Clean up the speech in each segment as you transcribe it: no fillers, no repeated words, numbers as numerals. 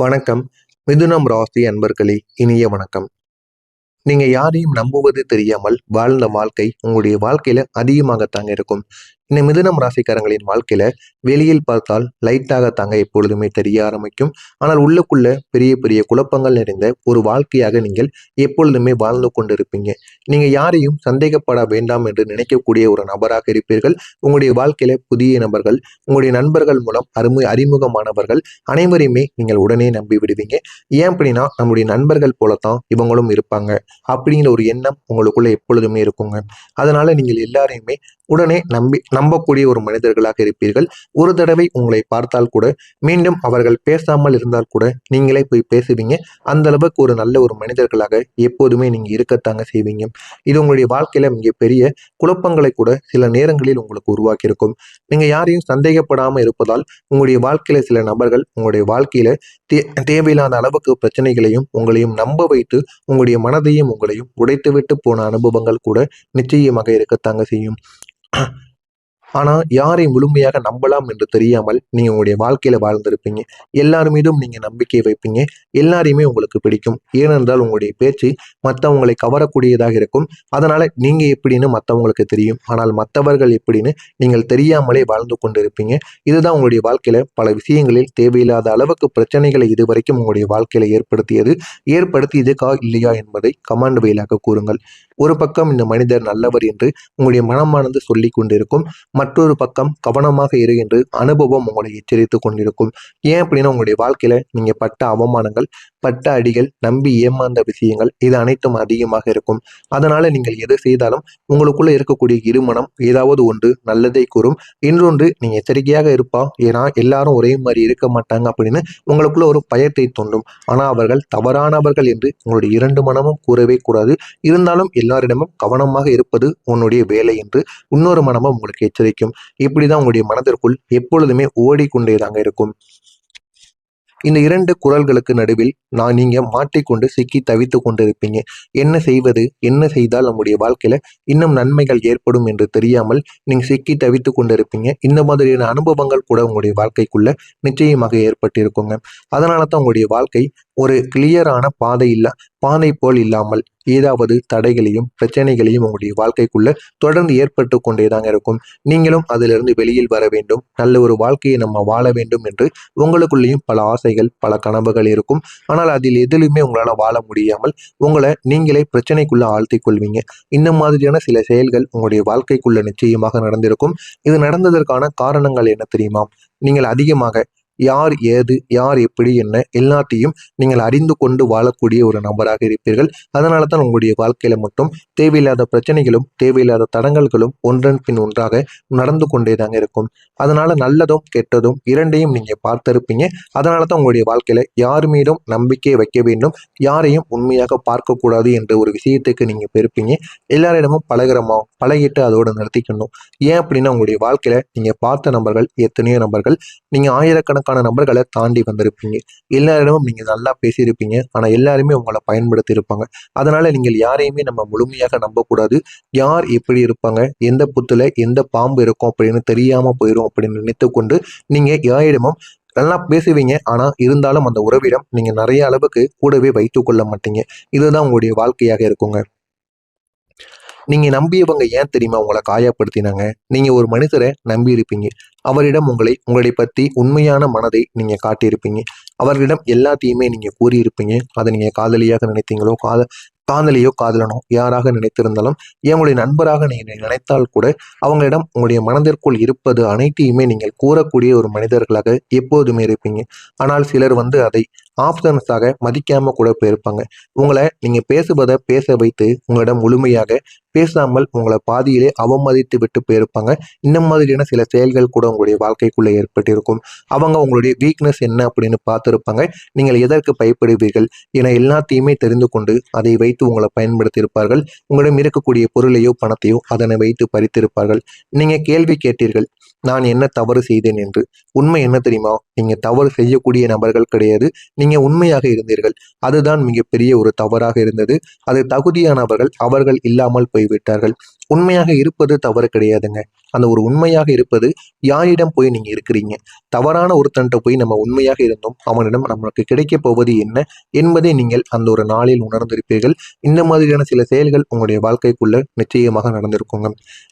வணக்கம். மிதுனம் ராசி அன்பர்களே, இனிய வணக்கம். நீங்க யாரையும் நம்புவது தெரியாமல் வாழ்ந்த வாழ்க்கை உங்களுடைய வாழ்க்கையில அதிகமாகத்தாங்க இருக்கும். இந்த மிதுனம் ராசிக்காரங்களின் வாழ்க்கையில வெளியில் பார்த்தால் லைட்டாகத்தாங்க எப்பொழுதுமே தெரிய ஆரம்பிக்கும். ஆனால் உள்ளுக்குள்ள பெரிய பெரிய குழப்பங்கள் நிறைந்த ஒரு வாழ்க்கையாக நீங்கள் எப்பொழுதுமே வாழ்ந்து கொண்டிருப்பீங்க. நீங்க யாரையும் சந்தேகப்பட வேண்டாம் என்று நினைக்கக்கூடிய ஒரு நபராக இருப்பீர்கள். உங்களுடைய வாழ்க்கையில புதிய நபர்கள், உங்களுடைய நண்பர்கள் மூலம் அறிமுகமானவர்கள் அனைவரையுமே நீங்கள் உடனே நம்பி விடுவீங்க. ஏன் அப்படின்னா நம்முடைய நண்பர்கள் போலத்தான் இவங்களும் இருப்பாங்க அப்படிங்கிற ஒரு எண்ணம் உங்களுக்குள்ள எப்பொழுதுமே இருக்குங்க. அதனால நீங்கள் எல்லாரையுமே உடனே நம்பக்கூடிய ஒரு மனிதர்களாக இருப்பீர்கள். ஒரு தடவை உங்களை பார்த்தால் கூட மீண்டும் அவர்கள் பேசாமல் இருந்தால் கூட நீங்களே போய் பேசுவீங்க. அந்த அளவுக்கு ஒரு நல்ல ஒரு மனிதர்களாக எப்போதுமே நீங்க இருக்கத்தாங்க செய்வீங்க. இது உங்களுடைய வாழ்க்கையில மிகப்பெரிய குழப்பங்களை கூட சில நேரங்களில் உங்களுக்கு உருவாக்கி இருக்கும். நீங்க யாரையும் சந்தேகப்படாம இருப்பதால் உங்களுடைய வாழ்க்கையில சில நபர்கள் உங்களுடைய வாழ்க்கையில தேவையில்லாத அளவுக்கு பிரச்சனைகளையும் உங்களையும் நம்ப வைத்து உங்களுடைய மனதையும் உங்களையும் உடைத்துவிட்டு போன அனுபவங்கள் கூட நிச்சயமாக இருக்கத்தாங்க செய்யும். ஆனா யாரை முழுமையாக நம்பலாம் என்று தெரியாமல் நீங்க உங்களுடைய வாழ்க்கையில வாழ்ந்திருப்பீங்க. எல்லார் மீதும் நீங்க நம்பிக்கை வைப்பீங்க. எல்லாரையுமே உங்களுக்கு பிடிக்கும். ஏனென்றால் உங்களுடைய பேச்சு மற்றவங்களை கவரக்கூடியதாக இருக்கும். அதனால நீங்க எப்படின்னு மற்றவங்களுக்கு தெரியும். ஆனால் மற்றவர்கள் எப்படின்னு நீங்கள் தெரியாமலே வாழ்ந்து கொண்டிருப்பீங்க. இதுதான் உங்களுடைய வாழ்க்கையில பல விஷயங்களில் தேவையில்லாத அளவுக்கு பிரச்சனைகளை இதுவரைக்கும் உங்களுடைய வாழ்க்கையில ஏற்படுத்தியதுக்கா இல்லையா என்பதை கமெண்ட் வழியாக கூறுங்கள். ஒரு பக்கம் இந்த மனிதர் நல்லவர் என்று உங்களுடைய மனமானது சொல்லி கொண்டிருக்கும். மற்றொரு பக்கம் கவனமாக இரு என்று அனுபவம் உங்களை எச்சரித்து கொண்டிருக்கும். ஏன் அப்படின்னா உங்களுடைய வாழ்க்கையில நீங்க பட்ட அவமானங்கள், பட்ட அடிகள், நம்பி ஏமாந்த விஷயங்கள் இது அனைத்தும் அதிகமாக இருக்கும். அதனால நீங்கள் எது செய்தாலும் உங்களுக்குள்ள இருக்கக்கூடிய இருமனம் ஏதாவது ஒன்று நல்லதை கூறும். இன்னொன்று நீங்க எச்சரிக்கையாக இருப்பா, ஏன்னா எல்லாரும் ஒரே மாதிரி இருக்க மாட்டாங்க அப்படின்னு உங்களுக்குள்ள ஒரு பயத்தை தோன்றும். ஆனா அவர்கள் தவறானவர்கள் என்று உங்களுடைய இரண்டு மனமும் கூறவே கூடாது. இருந்தாலும் எல்லாரிடமும் கவனமாக இருப்பது உன்னுடைய வேலை என்று இன்னொரு மனமும் உங்களுக்கு எச்சரிக்கும். இப்படிதான் உங்களுடைய மனதிற்குள் எப்பொழுதுமே ஓடிக்கொண்டேதாங்க இருக்கும். இந்த இரண்டு குரல்களுக்கு நடுவில் நீங்க மாட்டிக்கொண்டு சிக்கி தவித்து கொண்டிருப்பீங்க. என்ன செய்வது, என்ன செய்தால் நம்முடைய வாழ்க்கையில இன்னும் நன்மைகள் ஏற்படும் என்று தெரியாமல் நீங்க சிக்கி தவித்து கொண்டிருப்பீங்க. இந்த மாதிரியான அனுபவங்கள் கூட உங்களுடைய வாழ்க்கைக்குள்ள நிச்சயமாக ஏற்பட்டிருக்குங்க. அதனால தான் உங்களுடைய வாழ்க்கை ஒரு கிளியரான பாதை போல் இல்லாமல் ஏதாவது தடைகளையும் பிரச்சனைகளையும் உங்களுடைய வாழ்க்கைக்குள்ள தொடர்ந்து ஏற்பட்டு கொண்டேதாங்க இருக்கும். நீங்களும் அதிலிருந்து வெளியில் வர வேண்டும், நல்ல ஒரு வாழ்க்கையை நம்ம வாழ வேண்டும் என்று உங்களுக்குள்ளேயும் பல ஆசைகள், பல கனவுகள் இருக்கும். ஆனால் அதில் எதிலுமே உங்களால வாழ முடியாமல் உங்களை நீங்களே பிரச்சனைக்குள்ள ஆழ்த்திக் கொள்வீங்க. இந்த மாதிரியான சில செயல்கள் உங்களுடைய வாழ்க்கைக்குள்ள நிச்சயமாக நடந்திருக்கும். இது நடந்ததற்கான காரணங்கள் என்ன தெரியுமா? நீங்கள் அதிகமாக யார் ஏது, யார் எப்படி என்ன எல்லாத்தையும் நீங்கள் அறிந்து கொண்டு வாழக்கூடிய ஒரு நபராக இருப்பீர்கள். அதனால தான் உங்களுடைய வாழ்க்கையில மட்டும் தேவையில்லாத பிரச்சனைகளும் தேவையில்லாத தடங்கல்களும் ஒன்றன் பின் ஒன்றாக நடந்து கொண்டேதாங்க இருக்கும். அதனால நல்லதும் கெட்டதும் இரண்டையும் நீங்க பார்த்திருப்பீங்க. அதனால தான் உங்களுடைய வாழ்க்கையில யார் மீதும் நம்பிக்கை வைக்க வேண்டும், யாரையும் உண்மையாக பார்க்கக்கூடாது என்ற ஒரு விஷயத்துக்கு நீங்க பெருப்பீங்க. எல்லாரிடமும் பழகிட்டு அதோட நிறுத்திக்கணும். ஏன் அப்படின்னா உங்களுடைய வாழ்க்கையில நீங்க பார்த்த நபர்கள் எத்தனையோ நபர்கள், நீங்க ஆயிரக்கணக்கான நபர்களை தாண்டி வந்திருப்பீங்க. எல்லாரிடமும் நீங்க நல்லா பேசியிருப்பீங்க. ஆனா எல்லாருமே உங்களை பயன்படுத்தி இருப்பாங்க. அதனால நீங்கள் யாரையுமே நம்ம முழுமையாக நம்பக்கூடாது. யார் எப்படி இருப்பாங்க, எந்த புத்துல எந்த பாம்பு இருக்கும் அப்படின்னு தெரியாம போயிடும் அப்படின்னு நினைத்து கொண்டு நீங்க யாரிடமும் நல்லா பேசுவீங்க. ஆனா இருந்தாலும் அந்த உறவிடம் நீங்க நிறைய அளவுக்கு கூடவே வைத்துக் கொள்ள மாட்டீங்க. இதுதான் உங்களுடைய வாழ்க்கையாக இருக்குங்க. நீங்க நம்பியவங்க ஏன் தெரியுமா உங்களை காயப்படுத்தினாங்க? நீங்க ஒரு மனிதரை நம்பி இருப்பீங்க. அவரிடம் உங்களை பத்தி உண்மையான மனதை நீங்க காட்டியிருப்பீங்க. அவர்களிடம் எல்லாத்தையுமே நீங்க கூறியிருப்பீங்க. அதை நீங்க காதலியாக நினைத்தீங்களோ, காதலியோ காதலனோ யாராக நினைத்திருந்தாலும், உங்களுடைய நண்பராக நீங்க நினைத்தால் கூட அவங்களிடம் உங்களுடைய மனதிற்குள் இருப்பது அனைத்தையுமே நீங்கள் கூறக்கூடிய ஒரு மனிதர்களாக எப்போதுமே இருப்பீங்க. ஆனால் சிலர் அதை ஆப்ஷன்ஸாக மதிக்காம கூட போயிருப்பாங்க. உங்களை நீங்க பேசுவதை பேச வைத்து உங்களிடம் முழுமையாக பேசாமல் உங்களை பாதியிலே அவமதித்து விட்டு போயிருப்பாங்க. இந்த மாதிரியான சில செயல்கள் கூட உங்களுடைய வாழ்க்கைக்குள்ள ஏற்பட்டிருக்கும். அவங்க உங்களுடைய வீக்னஸ் என்ன அப்படின்னு பார்த்திருப்பாங்க. நீங்கள் எதற்கு பயப்படுவீர்கள் என எல்லாத்தையுமே தெரிந்து கொண்டு அதை வைத்து உங்களை பயன்படுத்தி இருப்பார்கள். உங்களிடம் இருக்கக்கூடிய பொருளையோ பணத்தையோ அதனை வைத்து பறித்திருப்பார்கள். நீங்க கேள்வி கேட்டீர்கள், நான் என்ன தவறு செய்தேன் என்று. உண்மை என்ன தெரியுமா? நீங்க தவறு செய்யக்கூடிய நபர்கள் கிடையாது. நீங்க உண்மையாக இருந்தீர்கள். அதுதான் மிகப்பெரிய ஒரு தவறாக இருந்தது. அது தகுதியானவர்கள் அவர்கள் இல்லாமல் போய்விட்டார்கள். உண்மையாக இருப்பது தவறு கிடையாதுங்க. அந்த ஒரு உண்மையாக இருப்பது யாரிடம் போய் நீங்க இருக்கிறீங்க. தவறான ஒருத்தன்ட்ட போய் நம்ம உண்மையாக இருந்தோம், அவனிடம் நமக்கு கிடைக்கப் போவது என்ன என்பதை நீங்கள் அந்த ஒரு நாளில் உணர்ந்திருப்பீர்கள். இந்த மாதிரியான சில செயல்கள் உங்களுடைய வாழ்க்கைக்குள்ள நிச்சயமாக நடந்திருக்குங்க.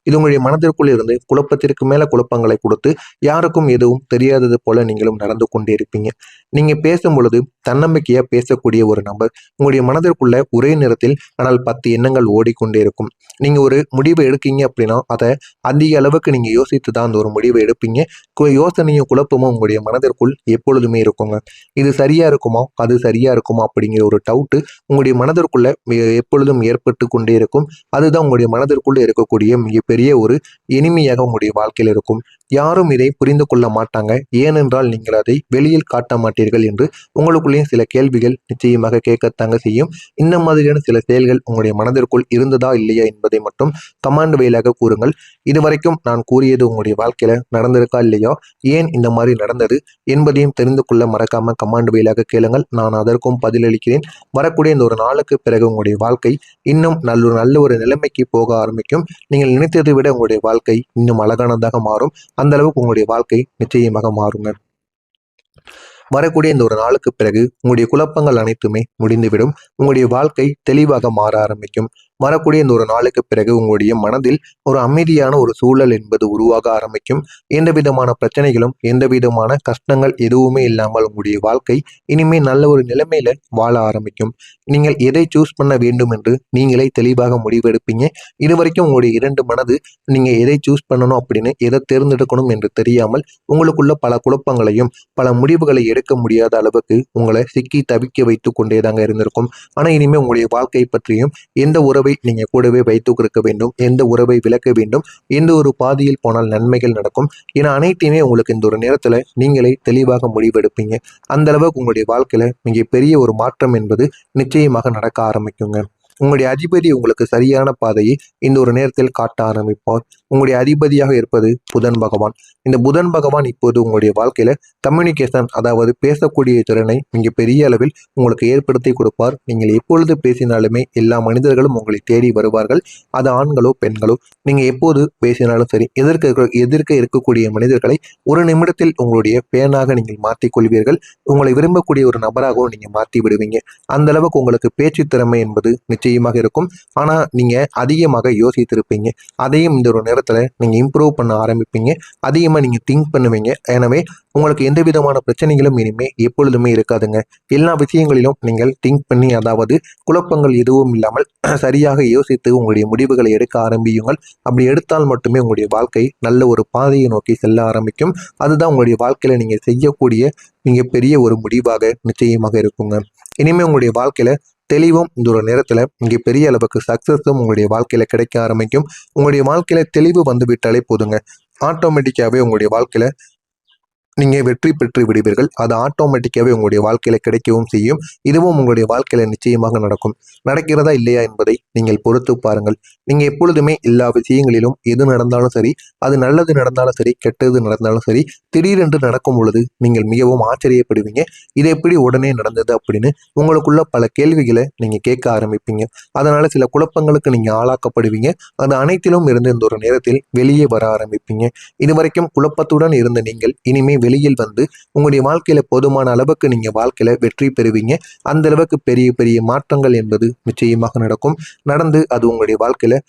இது உங்களுடைய மனதிற்குள் இருந்து குழப்பத்திற்கு மேல குழப்பங்களை கொடுத்து யாருக்கும் எதுவும் தெரியாதது போல நீங்களும் நடந்து கொண்டே இருப்பீங்க. நீங்க பேசும் பொழுது தன்னம்பிக்கையா பேசக்கூடிய ஒரு நபர் உங்களுடைய மனதிற்குள்ள ஒரே நேரத்தில் ஆனால் 10 எண்ணங்கள் ஓடிக்கொண்டே இருக்கும். நீங்க ஒரு முடிவை எடுக்கீங்க அப்படின்னா அதை அதிக அளவுக்கு நீங்க யோசித்து தான் அந்த ஒரு முடிவை எடுப்பீங்க. யோசனையும் குழப்பமும் உங்களுடைய மனதிற்குள் எப்பொழுதுமே இருக்குங்க. இது சரியா இருக்குமா, அது சரியா இருக்குமா அப்படிங்கிற ஒரு டவுட்டு உங்களுடைய மனதிற்குள்ள எப்பொழுதும் ஏற்பட்டு கொண்டே இருக்கும். அதுதான் உங்களுடைய மனதிற்குள்ள இருக்கக்கூடிய மிகப்பெரிய ஒரு இனிமையாக உங்களுடைய வாழ்க்கையில் இருக்கும். யாரும் இதை புரிந்து கொள்ள மாட்டாங்க, ஏனென்றால் நீங்கள் அதை வெளியில் காட்ட மாட்டீர்கள் என்று உங்களுக்குள்ளேயும் சில கேள்விகள் நிச்சயமாக கேட்கத்தாங்க செய்யும். இந்த மாதிரியான சில செயல்கள் உங்களுடைய மனதிற்குள் இருந்ததா இல்லையா என்பதை மட்டும் கமாண்ட் வாயிலாக கூறுங்கள். இதுவரைக்கும் நான் கூறியது உங்களுடைய வாழ்க்கையில நடந்திருக்கா இல்லையா, ஏன் இந்த மாதிரி நடந்தது என்பதையும் தெரிந்து கொள்ள மறக்காம கமாண்ட் வாயிலாக கேளுங்கள். நான் அதற்கும் பதிலளிக்கிறேன். வரக்கூடிய இந்த ஒரு நாளுக்கு பிறகு உங்களுடைய வாழ்க்கை இன்னும் நல்ல ஒரு நிலைமைக்கு போக ஆரம்பிக்கும். நீங்கள் நினைத்ததை விட உங்களுடைய வாழ்க்கை இன்னும் அழகானதாக மாறும். அந்த அளவுக்கு உங்களுடைய வாழ்க்கை நிச்சயமாக மாறுங்க. வரக்கூடிய இந்த ஒரு நாளுக்கு பிறகு உங்களுடைய குழப்பங்கள் அனைத்துமே முடிந்துவிடும். உங்களுடைய வாழ்க்கை தெளிவாக மாற ஆரம்பிக்கும். வரக்கூடிய இந்த ஒரு நாளுக்கு பிறகு உங்களுடைய மனதில் ஒரு அமைதியான ஒரு சூழல் என்பது உருவாக ஆரம்பிக்கும். எந்த விதமான பிரச்சனைகளும் எந்த விதமான கஷ்டங்கள் எதுவுமே இல்லாமல் உங்களுடைய வாழ்க்கை இனிமே நல்ல ஒரு நிலைமையில வாழ ஆரம்பிக்கும். நீங்கள் எதை சூஸ் பண்ண வேண்டும் என்று நீங்களே தெளிவாக முடிவெடுப்பீங்க. இதுவரைக்கும் உங்களுடைய 2 மனது நீங்க எதை சூஸ் பண்ணணும் அப்படின்னு எதை தேர்ந்தெடுக்கணும் என்று தெரியாமல் உங்களுக்குள்ள பல குழப்பங்களையும் பல முடிவுகளை எடுக்க முடியாத அளவுக்கு உங்களை சிக்கி தவிக்க வைத்து கொண்டேதாங்க இருந்திருக்கும். ஆனா இனிமே உங்களுடைய வாழ்க்கை பற்றியும் எந்த உறவை நீங்க கூடவே வைத்து கொடுக்க வேண்டும், எந்த உறவை விலக்க வேண்டும், எந்த ஒரு பாதையில் போனால் நன்மைகள் நடக்கும் என அனைத்தையுமே உங்களுக்கு இந்த ஒரு நேரத்துல நீங்களே தெளிவாக முடிவெடுப்பீங்க. அந்த அளவுக்கு உங்களுடைய வாழ்க்கையில மிகப்பெரிய ஒரு மாற்றம் என்பது நிச்சயமாக நடக்க ஆரம்பிக்குங்க. உங்களுடைய அதிபதி உங்களுக்கு சரியான பாதையை இந்த ஒரு நேரத்தில் காட்ட ஆரம்பிப்பார். உங்களுடைய அதிபதியாக இருப்பது புதன் பகவான். இந்த புதன் பகவான் இப்போது உங்களுடைய வாழ்க்கையில கம்யூனிகேஷன், அதாவது பேசக்கூடிய திறனை மிக பெரிய அளவில் உங்களுக்கு ஏற்படுத்தி கொடுப்பார். நீங்கள் எப்பொழுது பேசினாலுமே எல்லா மனிதர்களும் உங்களை தேடி வருவார்கள். அது ஆண்களோ பெண்களோ, நீங்க எப்போது பேசினாலும் சரி, எதிர்க்க இருக்கக்கூடிய மனிதர்களை ஒரு நிமிடத்தில் உங்களுடைய பேனாக நீங்கள் மாற்றிக் கொள்வீர்கள். உங்களை விரும்பக்கூடிய ஒரு நபராகவும் நீங்க மாற்றி விடுவீங்க. அந்த அளவுக்கு உங்களுக்கு பேச்சு திறமை என்பது நிச்சயமாக இருக்கும். ஆனா நீங்க அதிகமாக யோசித்திருப்பீங்க. அதையும் இந்த ஒரு நேரத்துல நீங்க இம்ப்ரூவ் பண்ண ஆரம்பிப்பீங்க. அதிகமா நீங்க திங்க் பண்ணுவீங்க. எனவே உங்களுக்கு எந்த விதமான பிரச்சனைகளும் இனிமே எப்பொழுதுமே இருக்காதுங்க. எல்லா விஷயங்களிலும் நீங்கள் திங்க் பண்ணி, அதாவது குழப்பங்கள் எதுவும் இல்லாமல் சரியாக யோசித்து உங்களுடைய முடிவுகளை எடுக்க ஆரம்பியுங்கள். அப்படி எடுத்தால் மட்டுமே உங்களுடைய வாழ்க்கை நல்ல ஒரு பாதையை நோக்கி செல்ல ஆரம்பிக்கும். அதுதான் உங்களுடைய வாழ்க்கையில நீங்க செய்யக்கூடிய மிகப்பெரிய ஒரு முடிவாக நிச்சயமாக இருக்குங்க. இனிமே உங்களுடைய வாழ்க்கையில தெளிவும் இந்த ஒரு நேரத்துல இங்கே பெரிய அளவுக்கு சக்சஸும் உங்களுடைய வாழ்க்கையில கிடைக்க ஆரம்பிக்கும். உங்களுடைய வாழ்க்கையில தெளிவு வந்து விட்டாலே போதுங்க, ஆட்டோமேட்டிக்காவே உங்களுடைய வாழ்க்கையில நீங்க வெற்றி பெற்று விடுவீர்கள். அது ஆட்டோமேட்டிக்காவே உங்களுடைய வாழ்க்கையில கிடைக்கவும் செய்யும். இதுவும் உங்களுடைய வாழ்க்கையில நிச்சயமாக நடக்கும். நடக்கிறதா இல்லையா என்பதை நீங்கள் பொறுத்து பாருங்கள். நீங்க எப்பொழுதுமே எல்லா விஷயங்களிலும் எது நடந்தாலும் சரி, அது நல்லது நடந்தாலும் சரி, கெட்டது நடந்தாலும் சரி, திடீரென்று நடக்கும் பொழுது நீங்கள் மிகவும் ஆச்சரியப்படுவீங்க. இது எப்படி உடனே நடந்தது அப்படின்னு உங்களுக்குள்ள பல கேள்விகளை நீங்க கேட்க ஆரம்பிப்பீங்க. அதனால சில குழப்பங்களுக்கு நீங்க ஆளாக்கப்படுவீங்க. அது அனைத்திலும் இருந்து இந்த ஒரு நேரத்தில் வெளியே வர ஆரம்பிப்பீங்க. இதுவரைக்கும் குழப்பத்துடன் இருந்த நீங்கள் இனிமே வெளியில் வந்து உங்களுடைய வாழ்க்கையில போதுமான அளவுக்கு நீங்க வாழ்க்கையில வெற்றி பெறுவீங்க. அந்த அளவுக்கு பெரிய பெரிய மாற்றங்கள் என்பது நிச்சயமாக நடக்கும். நடந்து அது உங்களுடைய வாழ்க்கையில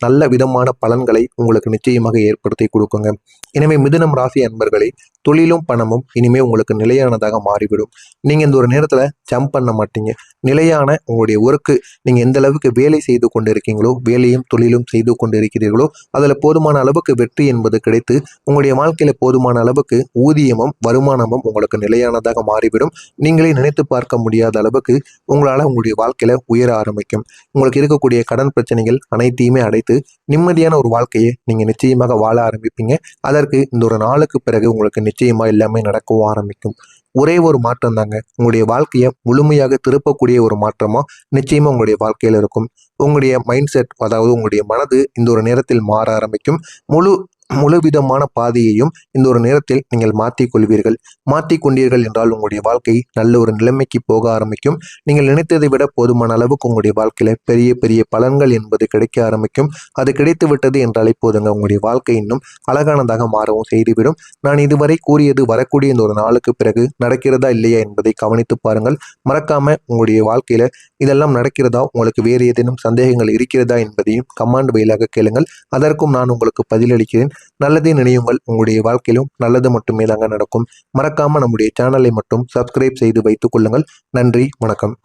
நல்ல விதமான பலன்களை உங்களுக்கு நிச்சயமாக ஏற்படுத்தி கொடுக்குங்க. எனவே மிதுனம் ராசி அன்பர்களே, தொழிலும் பணமும் இனிமே உங்களுக்கு நிலையானதாக மாறிவிடும். நீங்க இந்த ஒரு நேரத்துல ஜம்ப் பண்ண மாட்டீங்க. நிலையான உங்களுடைய ஒர்க்கு, நீங்க எந்த அளவுக்கு வேலை செய்து கொண்டு இருக்கீங்களோ, வேலையும் தொழிலும் செய்து கொண்டு இருக்கிறீர்களோ, அதுல போதுமான அளவுக்கு வெற்றி என்பது கிடைத்து உங்களுடைய வாழ்க்கையில போதுமான அளவுக்கு ஊதியமும் வருமானமும் உங்களுக்கு நிலையானதாக மாறிவிடும். நீங்களே நினைத்து பார்க்க முடியாத அளவுக்கு உங்களால உங்களுடைய வாழ்க்கையில உயர ஆரம்பிக்கும். உங்களுக்கு இருக்கக்கூடிய கடன் பிரச்சனைகள் அனைத்தையுமே அடைத்து நிம்மதியான ஒரு வாழ்க்கையை நீங்க நிச்சயமாக வாழ ஆரம்பிப்பீங்க. அதற்கு இந்த ஒரு நாளுக்கு பிறகு உங்களுக்கு நிச்சயமா எல்லாமே நடக்கவும் ஆரம்பிக்கும். ஒரே ஒரு மாற்றம் தாங்க உங்களுடைய வாழ்க்கையை முழுமையாக திருப்பக்கூடிய ஒரு மாற்றமா நிச்சயமா உங்களுடைய வாழ்க்கையில இருக்கும். உங்களுடைய மைண்ட் செட், அதாவது உங்களுடைய மனது இந்த ஒரு நேரத்தில் மாற ஆரம்பிக்கும். முழு முழுவிதமான பாதையையும் இந்த ஒரு நேரத்தில் நீங்கள் மாற்றிக்கொள்வீர்கள். மாற்றிக்கொண்டீர்கள் என்றால் உங்களுடைய வாழ்க்கை நல்ல ஒரு நிலைமைக்கு போக ஆரம்பிக்கும். நீங்கள் நினைத்ததை விட போதுமான அளவுக்கு உங்களுடைய வாழ்க்கையில பெரிய பெரிய பலன்கள் என்பது கிடைக்க ஆரம்பிக்கும். அது கிடைத்து விட்டது என்றாலே போதுங்க, உங்களுடைய வாழ்க்கை இன்னும் அழகானதாக மாறவும் செய்துவிடும். நான் இதுவரை கூறியது வரக்கூடிய இந்த ஒரு நாளுக்கு பிறகு நடக்கிறதா இல்லையா என்பதை கவனித்து பாருங்கள். மறக்காம உங்களுடைய வாழ்க்கையில இதெல்லாம் நடக்கிறதா, உங்களுக்கு வேறு ஏதேனும் சந்தேகங்கள் இருக்கிறதா என்பதையும் கமெண்ட் வாயிலாக கேளுங்கள். அதற்கும் நான் உங்களுக்கு பதிலளிக்கிறேன். நல்லதே நினையுங்கள், உங்களுடைய வாழ்க்கையிலும் நல்லது மட்டுமே தாங்க நடக்கும். மறக்காம நம்முடைய சேனலை மட்டும் சப்ஸ்கிரைப் செய்து வைத்துக் கொள்ளுங்கள். நன்றி, வணக்கம்.